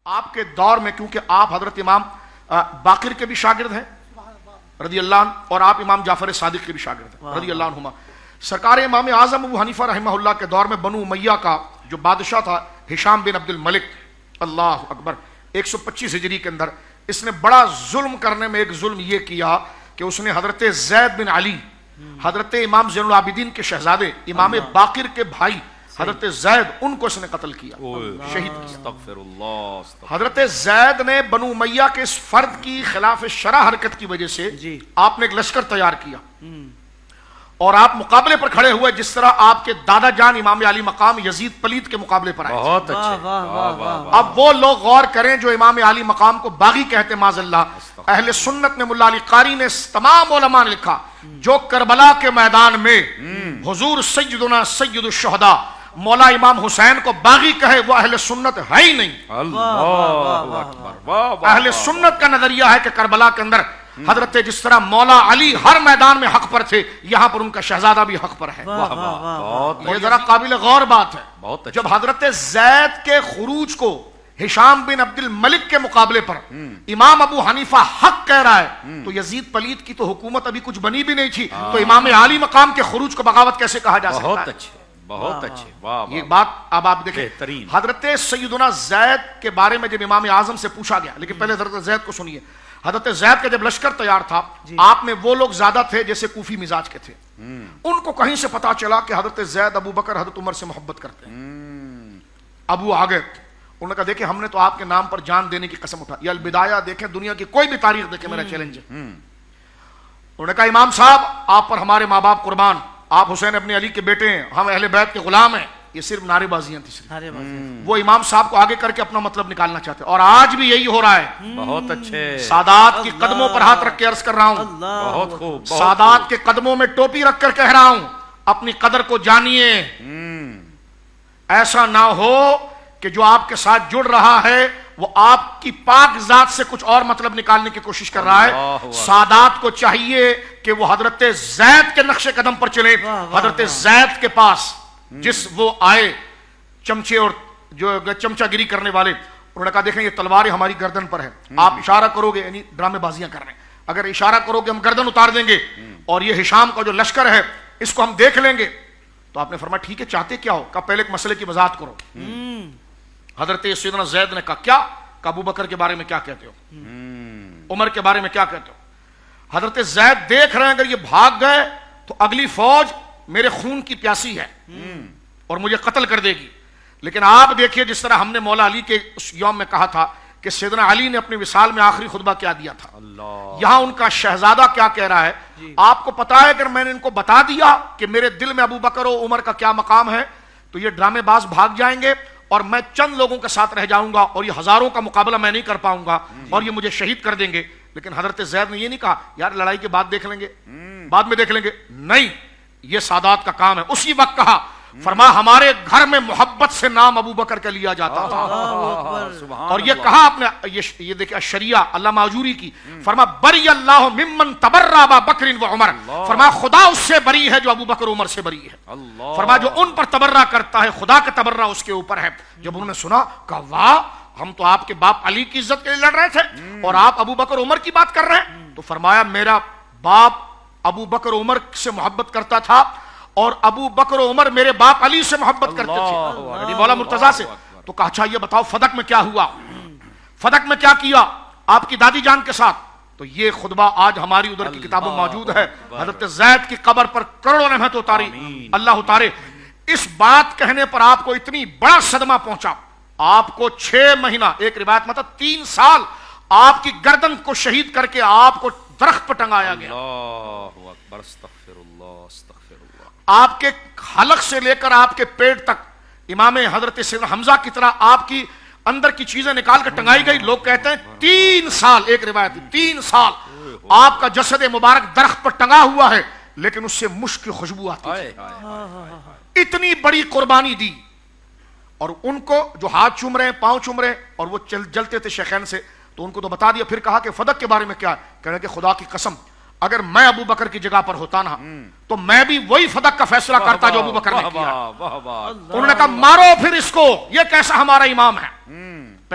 آپ کے دور میں کیونکہ آپ حضرت امام باقر کے بھی شاگرد ہیں رضی اللہ عنہ، اور آپ امام جعفر صادق کے بھی شاگرد ہیں رضی اللہ عنہما، سرکار امام اعظم ابو حنیفہ رحمہ اللہ کے دور میں بنو امیہ کا جو بادشاہ تھا ہشام بن عبد الملک، اللہ اکبر، 125 ہجری کے اندر اس نے بڑا ظلم کرنے میں ایک ظلم یہ کیا کہ اس نے حضرت زید بن علی، حضرت امام زین العابدین کے شہزادے امام باقر کے بھائی حضرت زید، ان کو اس نے قتل کیا، شہید کیا۔ استغفر اللہ۔ حضرت زید نے بنو امیہ کے اس فرد کی خلاف شرع حرکت کی وجہ سے آپ نے ایک لشکر تیار کیا اور آپ مقابلے پر کھڑے ہوئے، جس طرح آپ کے دادا جان امام علی مقام یزید پلید کے مقابلے پر آئے۔ بہت اچھے۔ اب وہ لوگ غور کریں جو امام علی مقام کو باغی کہتے معاذ اللہ، اہل سنت نے ملا علی قاری نے تمام علماء نے لکھا جو کربلا کے میدان میں حضور سیدنا سید الشہداء مولا امام حسین کو باغی کہے وہ اہل سنت ہے ہی نہیں۔ اللہ اکبر۔ اہل سنت کا نظریہ ہے کہ کربلا کے اندر حضرت جس طرح مولا علی ہر میدان میں حق پر تھے، یہاں پر ان کا شہزادہ بھی حق پر ہے۔ یہ ذرا قابل غور بات ہے۔ جب حضرت زید کے خروج کو ہشام بن عبد الملک کے مقابلے پر امام ابو حنیفہ حق کہہ رہا ہے، تو یزید پلید کی تو حکومت ابھی کچھ بنی بھی نہیں تھی، تو امام علی مقام کے خروج کو بغاوت کیسے کہا جا سکتا ہے؟ بہت اچھے، بہت اچھے، واہ یہ بات اب آپ دیکھیں۔ بہترین۔ حضرت سیدنا زید کے بارے میں جب امام اعظم سے پوچھا گیا، لیکن پہلے حضرت زید کو سنیے۔ حضرت زید کا جب لشکر تیار تھا، آپ میں وہ لوگ زیادہ تھے جیسے کوفی مزاج کے تھے، ان کو کہیں سے پتا چلا کہ حضرت زید ابو بکر حضرت عمر سے محبت کرتے ہیں۔ ابو آگے انہوں نے کہا دیکھیں ہم نے تو آپ کے نام پر جان دینے کی قسم اٹھا، یہ البدایہ دیکھیں، دنیا کی کوئی بھی تاریخ دیکھیں، میرا چیلنج ہے۔ انہوں نے کہا امام صاحب آپ پر ہمارے ماں باپ قربان، آپ حسین ابن علی کے بیٹے ہیں، ہم اہل بیت کے غلام ہیں۔ یہ صرف نعرے بازیاں تھی، وہ امام صاحب کو آگے کر کے اپنا مطلب نکالنا چاہتے ہیں، اور آج بھی یہی ہو رہا ہے۔ بہت اچھے۔ سادات کی قدموں پر ہاتھ رکھ کے عرض کر رہا ہوں، بہت خوب۔ سادات کے قدموں میں ٹوپی رکھ کر کہہ رہا ہوں، اپنی قدر کو جانیے۔ ایسا نہ ہو کہ جو آپ کے ساتھ جڑ رہا ہے وہ آپ کی پاک ذات سے کچھ اور مطلب نکالنے کی کوشش کر رہا ہے۔ سادات کو چاہیے کہ وہ حضرت زید کے نقش قدم پر چلے، حضرت زید کے پاس جس وہ آئے چمچے اور جو چمچہ گیری کرنے والے، انہوں نے کہا دیکھیں یہ تلواریں ہماری گردن پر ہے، آپ اشارہ کرو گے، یعنی ڈرامے بازیاں کر رہے ہیں، اگر اشارہ کرو گے ہم گردن اتار دیں گے اور یہ ہشام کا جو لشکر ہے اس کو ہم دیکھ لیں گے۔ تو آپ نے فرمایا ٹھیک ہے چاہتے کیا ہو؟ کہا پہلے ایک مسئلے کی وضاحت کرو۔ حضرت سیدنا زید نے کہا کیا؟ کہ ابو بکر کے بارے میں کیا کہتے ہو، عمر کے بارے میں کیا کہتے ہو؟ حضرت زید دیکھ رہے ہیں اگر یہ بھاگ گئے تو اگلی فوج میرے خون کی پیاسی ہے اور مجھے قتل کر دے گی، لیکن آپ دیکھیے جس طرح ہم نے مولا علی کے اس یوم میں کہا تھا کہ سیدنا علی نے اپنی وصال میں آخری خطبہ کیا دیا تھا، یہاں ان کا شہزادہ کیا کہہ رہا ہے۔ آپ کو پتا ہے اگر میں نے ان کو بتا دیا کہ میرے دل میں ابو بکر و عمر کا کیا مقام ہے تو یہ ڈرامے باز بھاگ جائیں گے اور میں چند لوگوں کے ساتھ رہ جاؤں گا اور یہ ہزاروں کا مقابلہ میں نہیں کر پاؤں گا اور یہ مجھے شہید کر دیں گے۔ لیکن حضرت زید نے یہ نہیں کہا یار لڑائی کے بعد دیکھ لیں گے، بعد میں دیکھ لیں گے، نہیں، یہ سادات کا کام ہے۔ اسی وقت کہا، فرما ہمارے گھر میں محبت سے نام ابو بکر کا لیا جاتا تھا، اور یہ کہا آپ نے، یہ دیکھیں شریعہ علامہ اجوری کی، فرما بری اللہ ممن تبرأ ابا بکر و عمر، فرما خدا اس سے بری ہے جو ابو بکر عمر سے بری ہے، فرما جو ان پر تبرہ کرتا ہے خدا کا تبرہ اس کے اوپر ہے۔ جب انہوں نے سنا کہا واہ ہم تو آپ کے باپ علی کی عزت کے لیے لڑ رہے تھے اور آپ ابو بکر عمر کی بات کر رہے ہیں، تو فرمایا میرا باپ ابو بکر عمر سے محبت کرتا تھا اور ابو بکر و عمر میرے باپ علی سے محبت کرتے تھے، یعنی مولا مرتضیٰ سے۔ تو کہا اچھا یہ بتاؤ فدق میں کیا ہوا، فدق میں کیا کیا آپ کی دادی جان کے ساتھ؟ تو یہ خطبہ آج ہماری ادھر کی کتابوں موجود ہے، حضرت زید کی قبر پر کروڑوں رحمت اتاری، اللہ اتارے۔ اس بات کہنے پر آپ کو اتنی بڑا صدمہ پہنچا، آپ کو 6 مہینہ، ایک روایت مطلب 3 سال آپ کی گردن کو شہید کر کے آپ کو درخت پر ٹنگایا گیا۔ اللہ اکبر، استغفر اللہ، استغفر اللہ۔ آپ کے حلق سے لے کر آپ کے پیٹ تک امام حضرت سیدنا حمزہ کی طرح آپ کی اندر کی چیزیں نکال کر ٹنگائی گئی۔ لوگ کہتے ہیں 3 سال، ایک روایت 3 سال آپ کا جسد مبارک درخت پر ٹنگا ہوا ہے لیکن اس سے مشک کی خوشبو آتی ہے۔ اتنی بڑی قربانی دی، اور ان کو جو ہاتھ چوم رہے ہیں، پاؤں چوم رہے ہیں، اور وہ جلتے تھے شیخین سے، تو ان کو تو بتا دیا۔ پھر کہا کہ فدق کے بارے میں کیا ہے؟ کہنے کہ خدا کی قسم اگر میں ابو بکر کی جگہ پر ہوتا نا تو میں بھی وہی فدق کا فیصلہ کرتا جو ابو بکر نے کیا۔ انہوں نے کہا مارو پھر اس کو، یہ کیسا ہمارا امام ہے۔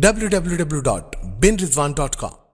www.binrizwan.com।